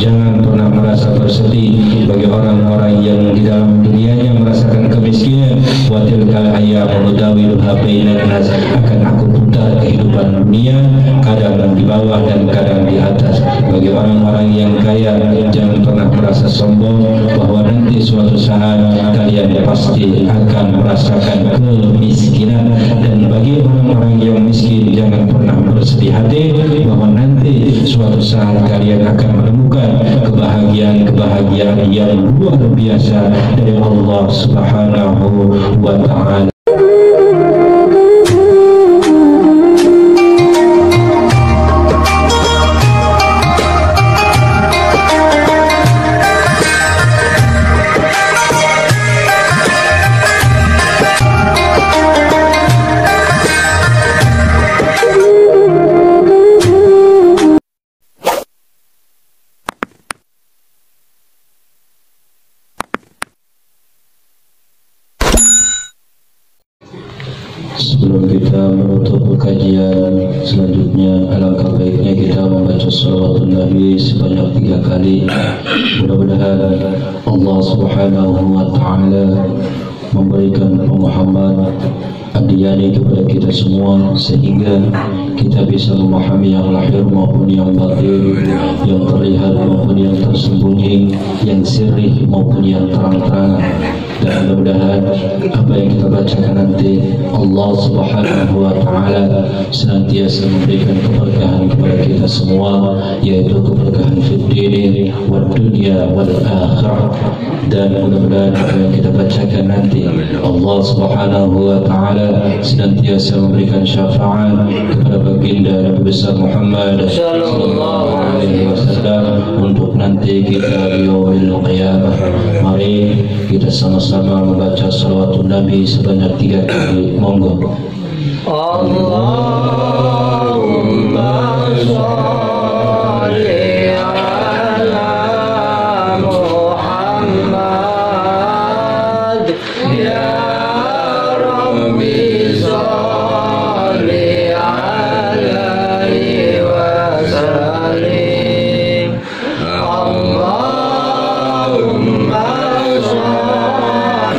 Jangan pernah merasa bersedih bagi orang-orang yang di dalam dunianya merasakan kemiskinan. Wa tilkal ayyamu nudawiluha bainan nas, akan aku putar kehidupan dunia, kadang di bawah dan kadang di atas. Bagi orang-orang yang kaya, jangan pernah merasa sombong bahwa nanti suatu saat kalian pasti akan merasakan kemiskinan. Dan bagi orang-orang yang miskin, jangan pernah bersedih hati bahwa nanti suatu saat kalian akan menemukan kebahagiaan yang luar biasa dari Allah Subhanahu wa ta'ala. Sebelum kita menutup kajian selanjutnya, alangkah baiknya kita membaca salawatun Nabi sebanyak 3 kali. Mudah-mudahan Allah Subhanahu wa ta'ala memberikan pemahaman adiyani kepada kita semua, sehingga kita bisa memahami yang lahir maupun yang batin, yang terlihat maupun yang tersembunyi, yang sirrih maupun yang terang-terangan. Dan mudah-mudahan apa yang kita bacakan nanti Allah Subhanahu wa ta'ala senantiasa memberikan keberkahan kepada kita semua, yaitu keberkahan fid dini wad dunya wal akhirah. Dan mudah-mudahan apa yang kita bacakan nanti Allah Subhanahu wa ta'ala senantiasa memberikan syafaat kepada baginda Nabi besar Muhammad sallallahu alaihi wasallam untuk nanti kita di yaumil qiyamah. Mari kita sama-sama membaca salawatun Nabi sebanyak 3 kali. Monggo. Allahumma sholli ala Muhammad ya Rabbi sholli alaihi wa sallim. Allahumma sholli ala Muhammad ya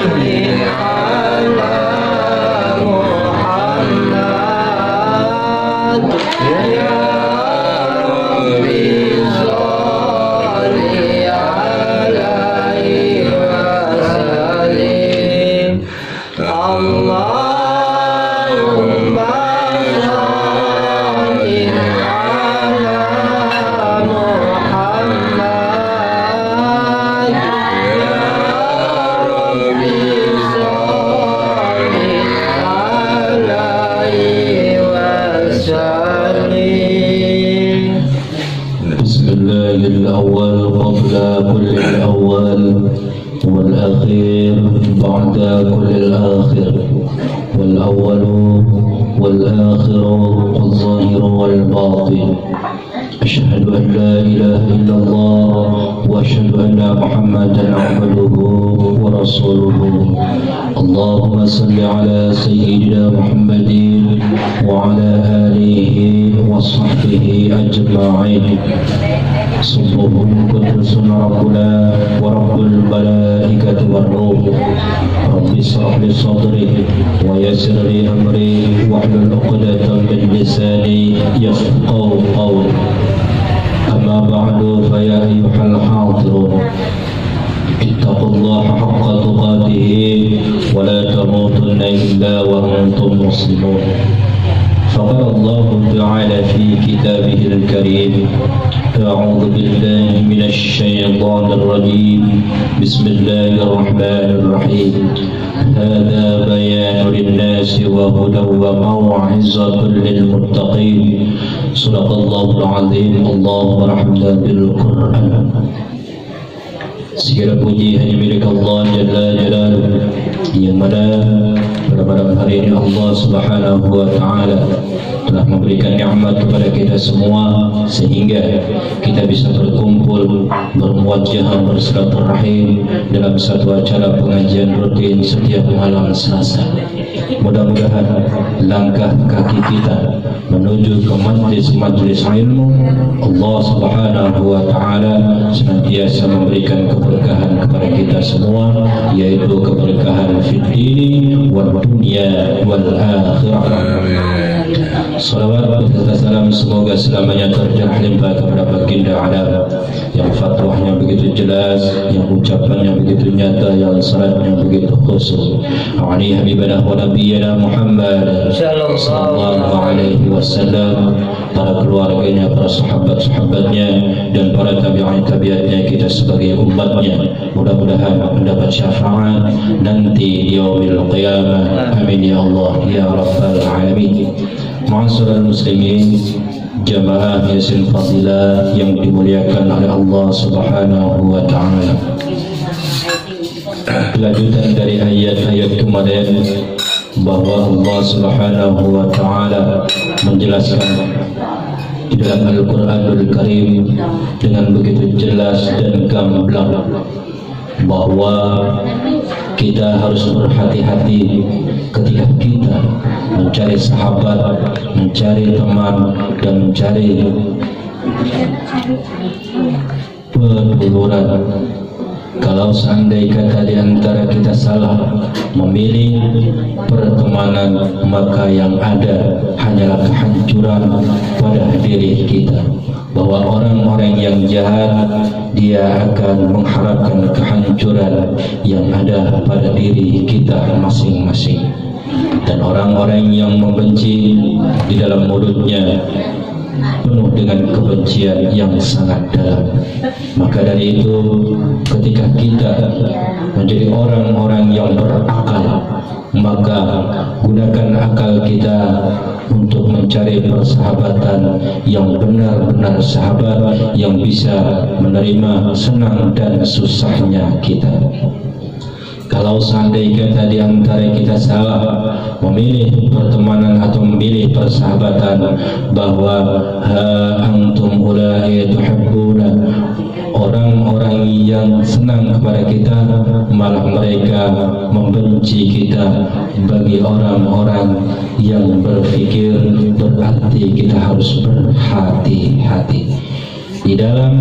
Rabbi sholli alaihi wa sallim. Allahumma sholli ala Muhammad ya Rabbi sholli alaihi wa sallim. Bismillahil awwal qabla kullil awwal wal akhir ba'da kullil akhir wal awwalu wal akhiru wal zahiru wal batin. Asyhadu an la ilaha illallah wa asyhadu anna Muhammadan abduhu wa rasuluhu. Allahumma salli ala sayyidina Muhammadin wa ala alihi wa sahbihi ajma'in. Subhanahu qudusun rabbuna wa rabbul malaikati war ruh. Rabbi shrah li sadri wa yassir li amri wahlul 'uqdatam min lisani yafqahu qawli. Amma ba'du, fa ya ayyuhal hadirun, ittaqullaha haqqa tuqatih wa la tamutunna illa wa antum muslimun. فقال الله تعالى في كتابه الكريم: أعوذ بالله من الشيطان الرجيم، بسم الله الرحمن الرحيم. هذا بيان للناس وهدى وموعظة للمتقين. صدق الله العظيم. اللهم ارحمنا بالقرآن. Segala puji hanya milik Allah Jalla Jalaluhu, yang mana pada malam hari ini Allah Subhanahu wa ta'ala telah memberikan nikmat kepada kita semua, sehingga kita bisa berkumpul, bermuajahah, bersilaturahim dalam satu acara pengajian rutin setiap malam Selasa. Mudah-mudahan langkah kaki kita menuju ke majlis-majlis ilmu Allah Subhanahu wa ta'ala senantiasa memberikan keberkahan kepada kita semua, yaitu keberkahan fid dini wal dunya wal akhirah. Salawat beserta salam semoga selamanya tercurah limpah kepada baginda alam yang fatwahnya begitu jelas, yang ucapannya begitu nyata, yang salatnya begitu khusyuk. Ali habibana wa nabiyana Muhammad sallallahu alaihi wasallam, para keluarganya, para sahabat-sahabatnya, dan para tabi'in-tabi'atnya, kita sebagai umatnya. Mudah-mudahan mendapat syafaat nanti di yaumil qiyamah. Amin ya Allah ya rabbal alamin. Ma'asyiral muslimin, jamaah Yasin Fadilah yang dimuliakan oleh Allah Subhanahu wa taala. Lanjutan dari ayat-ayat kemarin bahwa Allah Subhanahu wa taala menjelaskan di dalam Al-Qur'anul Karim dengan begitu jelas dan gamblang bahwa kita harus berhati-hati ketika kita mencari sahabat, mencari teman, dan mencari penduluran. Kalau seandainya kata di antara kita salah memilih pertemanan, maka yang ada hanyalah kehancuran pada diri kita. Bahwa orang-orang yang jahat, dia akan mengharapkan kehancuran yang ada pada diri kita masing-masing. Dan orang-orang yang membenci, di dalam mulutnya penuh dengan kebencian yang sangat dalam. Maka dari itu, ketika kita menjadi orang-orang yang berakal, maka gunakan akal kita untuk mencari persahabatan yang benar-benar sahabat yang bisa menerima senang dan susahnya kita. Kalau seandainya tadi antara kita salah memilih pertemanan atau memilih persahabatan, bahwa antum ulai tuhibbuna, orang-orang yang senang kepada kita malah mereka membenci kita. Bagi orang-orang yang berpikir, berarti kita harus berhati-hati di dalam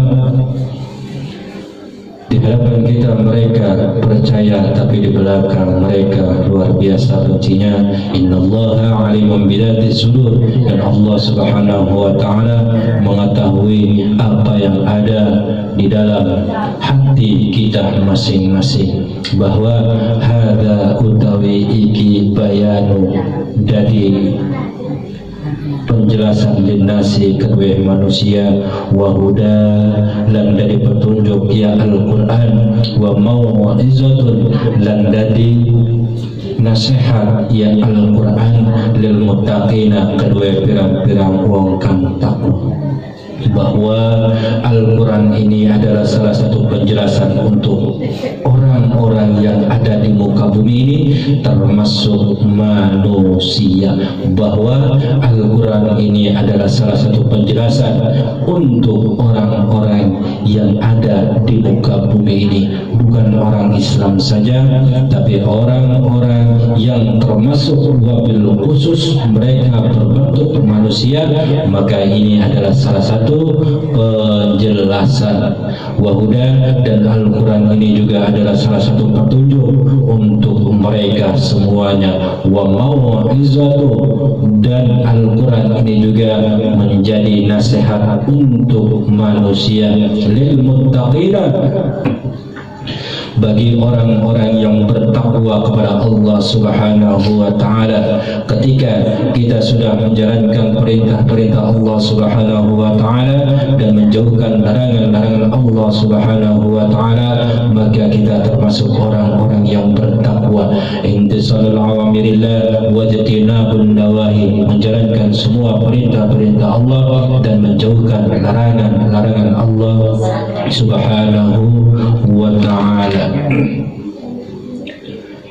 di hadapan kita mereka percaya, tapi di belakang mereka luar biasa bencinya. Innallaha alimun bidati sudur, dan Allah Subhanahu wa taala mengetahui apa yang ada di dalam hati kita masing-masing. Bahwa hadza utawi iki bayanu, dadi penjelasan linnasi kedua manusia, wahuda lan dari petunjuk ya Al-Quran, wa mau'izatun lan dari nasihat ya Al-Quran lil muttaqina kedua pirang-pirang wong kang takwa. Bahwa Al-Quran ini adalah salah satu penjelasan untuk orang-orang yang ada di muka bumi ini, termasuk manusia. Bahwa Al-Quran ini adalah salah satu penjelasan untuk orang-orang yang ada di muka bumi ini, bukan orang Islam saja, tapi orang-orang yang termasuk wabil khusus mereka berbentuk manusia. Maka ini adalah salah satu penjelasan. Wahuda, dan Al-Quran ini juga adalah salah satu petunjuk untuk mereka semuanya. Wa mau'izatu, dan Al-Quran ini juga menjadi nasihat untuk manusia. Lil muttaqina, bagi orang-orang yang bertakwa kepada Allah Subhanahu wa taala. Ketika kita sudah menjalankan perintah-perintah Allah Subhanahu wa taala dan menjauhkan larangan-larangan Allah Subhanahu wa taala, maka kita termasuk orang-orang yang bertakwa. Intisalul awamirillah wa jatinabun nawahi, menjalankan semua perintah-perintah Allah dan menjauhkan larangan-larangan Allah Subhanahu wa taala.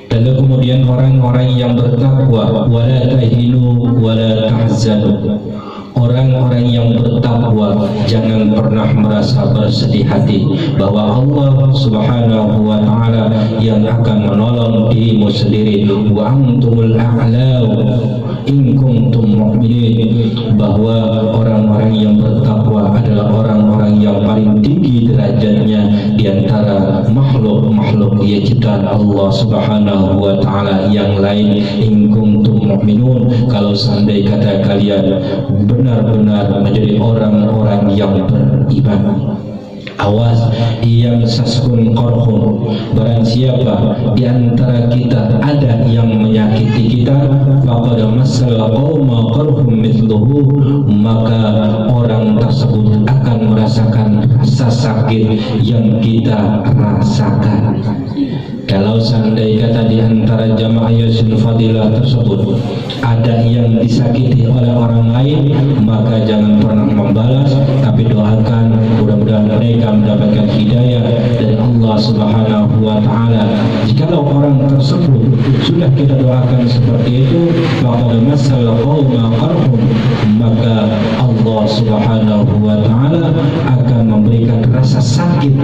Lalu kemudian orang-orang yang bertakwa, wala tahinu wala tahzanu, orang-orang yang bertakwa jangan pernah merasa bersedih hati, bahwa Allah Subhanahu wa taala yang akan menolong dirimu sendiri. Wa antumul a'lau in kuntum mu'minin, bahwa orang-orang yang bertakwa adalah orang-orang yang paling tinggi derajatnya di antara makhluk-makhluk yang ciptaan Allah Subhanahu wa taala yang lain. In kuntum mu'minun, kalau seandainya kata kalian benar-benar menjadi orang-orang yang beriman. Awas, yang saskun korhun, barang siapa di antara kita ada yang menyakiti kita, faqad massal qauma qarhum mithluhu, maka orang tersebut akan merasakan rasa sakit yang kita rasakan. Kalau seandainya kata di antara jamaah Yasin Fadilah tersebut ada yang disakiti oleh orang lain, maka jangan pernah membalas, tapi doakan mudah-mudahan mereka mendapatkan hidayah dari Allah Subhanahu wa taala. Jikalau orang tersebut sudah kita doakan seperti itu, faqad massal qauma qarhum, maka Allah Subhanahu wa taala akan memberikan rasa sakit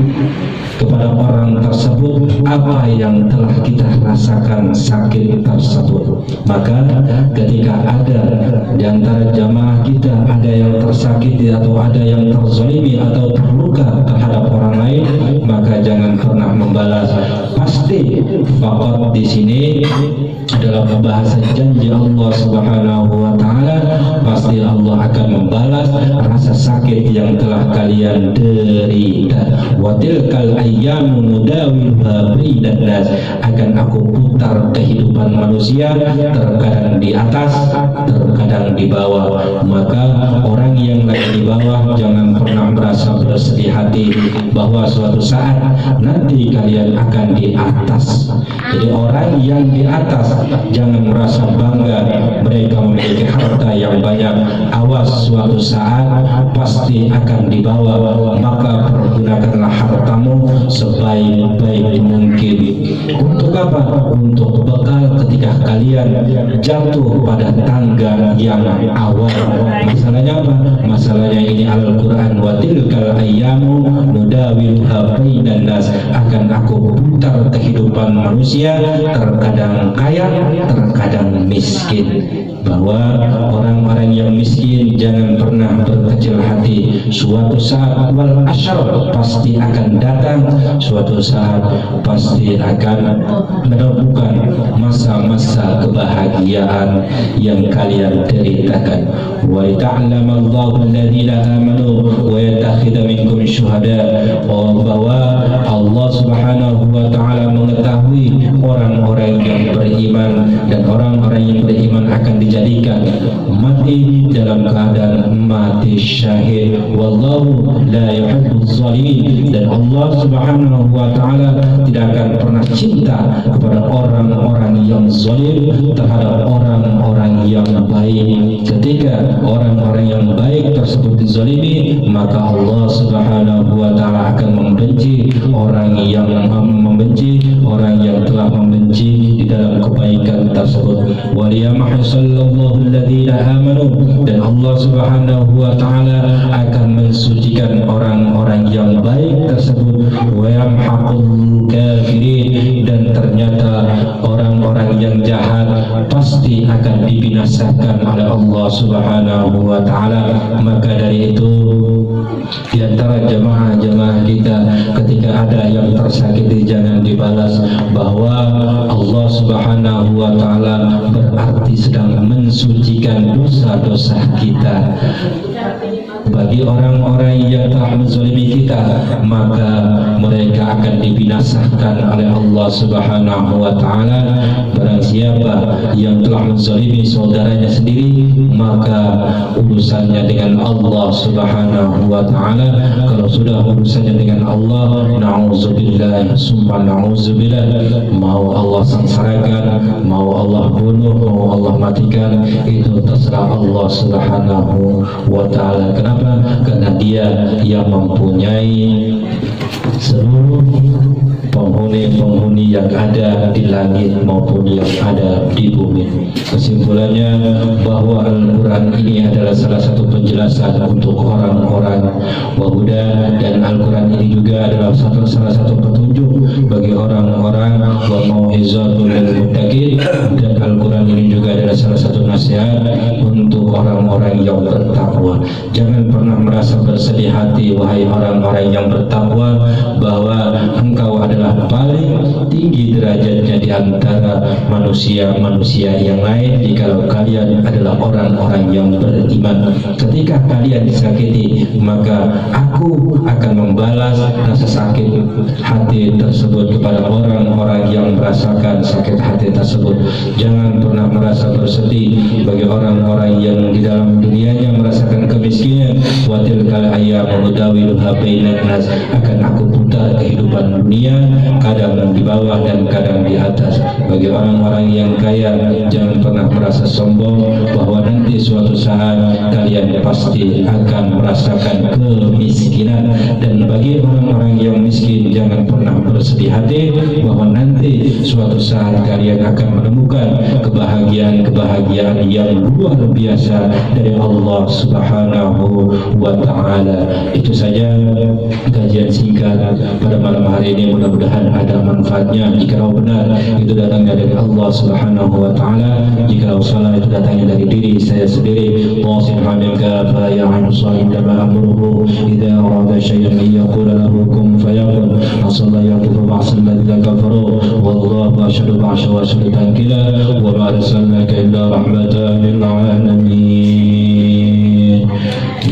kepada orang tersebut apa yang telah kita rasakan sakit tersebut. Maka ketika ada di antara jamaah kita ada yang tersakiti atau ada yang terzalimi atau terluka terhadap orang lain, maka jangan pernah membalas. Pasti faqad di sini adalah bahasa janji Allah Subhanahu wa taala, pasti Allah akan membalas rasa sakit yang telah kalian derita. Wa tilkal ayyamu nudawiluha bainan nas, akan aku putar kehidupan manusia, terkadang di atas, terkadang di bawah. Maka orang yang lagi di bawah jangan pernah merasa bersedih hati bahwa suatu saat nanti kalian akan di atas. Jadi orang yang di atas jangan merasa bangga mereka memiliki harta yang banyak. Awas, suatu saat pasti akan di bawah. Maka pergunakanlah hartamu sebaik-baik mungkin. Untuk apa? Untuk bekal ketika kalian jatuh pada tangga yang awal. Masalahnya apa? Masalahnya ini Al-Quran, wa tilkal ayyamu nudawiluha bainan nas, akan aku putar kehidupan manusia, terkadang kaya, terkadang miskin. Bahwa orang-orang yang miskin jangan pernah berkecil hati. Suatu saat wal asyar pasti akan datang, suatu saat pasti akan menemukan masa-masa kebahagiaan yang kalian deritakan. Wa ta'lamallahu alladziina aamanu wa yattakhidha minkum syuhada, bahwa Allah Subhanahu wa taala mengetahui orang-orang yang beriman, dan orang-orang yang beriman akan dijadikan mati dalam keadaan mati syahid. Wallahu la yuhibbuz zalimin, dan Allah Subhanahu wa taala tidak akan pernah cinta kepada orang-orang yang zalim terhadap orang-orang yang baik. Ketika orang-orang yang baik tersebut dizalimi, maka Allah Subhanahu wa taala akan membenci orang yang telah membenci di dalam kebaikan tersebut. Wa liyamhaqallahu alladziina aamanu, dan Allah Subhanahu wa taala akan mensucikan orang-orang yang baik tersebut. Wa yamhaqul kafirin, dan ternyata orang-orang yang jahat pasti akan dibinasakan oleh Allah Subhanahu wa taala. Maka dari itu di antara jemaah-jemaah kita ketika ada yang tersakiti jangan dibalas, bahwa Allah Subhanahu wa taala berarti sedang mensucikan dosa-dosa kita. Bagi orang-orang yang telah menzalimi kita, maka mereka akan dibinasakan oleh Allah Subhanahu wa taala. Barang siapa yang telah menzalimi saudaranya sendiri, maka urusannya dengan Allah Subhanahu wa taala. Kalau sudah urusannya dengan Allah, na'udzubillah summa na'udzubillah, mau Allah sengsarakan, mau Allah bunuh, mau Allah matikan, itu terserah Allah Subhanahu wa taala. Kenapa? Karena Dia yang mempunyai seluruh penghuni-penghuni yang ada di langit maupun yang ada di bumi. Kesimpulannya bahwa Al-Quran ini adalah salah satu penjelasan untuk orang-orang wahuda, dan Al-Quran ini juga adalah salah satu petunjuk bagi orang-orang wa mau'izatul lil muttaqin, dan Al-Quran ini juga adalah salah satu nasihat untuk orang-orang yang bertakwa. Jangan pernah merasa bersedih hati wahai orang-orang yang bertakwa bahwa engkau adalah paling tinggi derajatnya di antara manusia-manusia yang lain jikalau kalian adalah orang-orang yang beriman. Ketika kalian disakiti, maka aku akan membalas rasa sakit hati tersebut kepada orang-orang yang merasakan sakit hati tersebut. Jangan pernah merasa bersedih bagi orang-orang yang di dalam dunianya merasakan kemiskinan. Wa tilkal ayyamu nudawiluha bainan nas, akan aku putar kehidupan dunia, kadang di bawah dan kadang di atas. Bagi orang-orang yang kaya, jangan pernah merasa sombong bahwa nanti suatu saat kalian pasti akan merasakan kemiskinan. Dan bagi orang-orang yang miskin, jangan pernah bersedih hati bahwa nanti suatu saat kalian akan menemukan kebahagiaan yang luar biasa dari Allah Subhanahu wa ta'ala. Itu saja kajian singkat pada malam hari ini. Mudah-mudahan ada manfaatnya. Jika benar itu datangnya dari Allah Subhanahu wa ta'ala, jika salah itu datangnya dari diri saya sendiri. Wa subhanaka fa ya'lamu sahibama amruhu idza arada syai'an yaqulu lahu kun fayakun. Sallallahu alaihi wa kafaru wallahu asyhadu wa asyhadu tankila wa ma arsalnaka illa rahmatan lil alamin.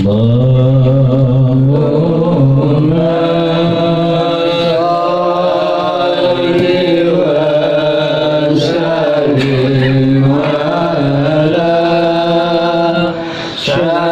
Allahumma Shall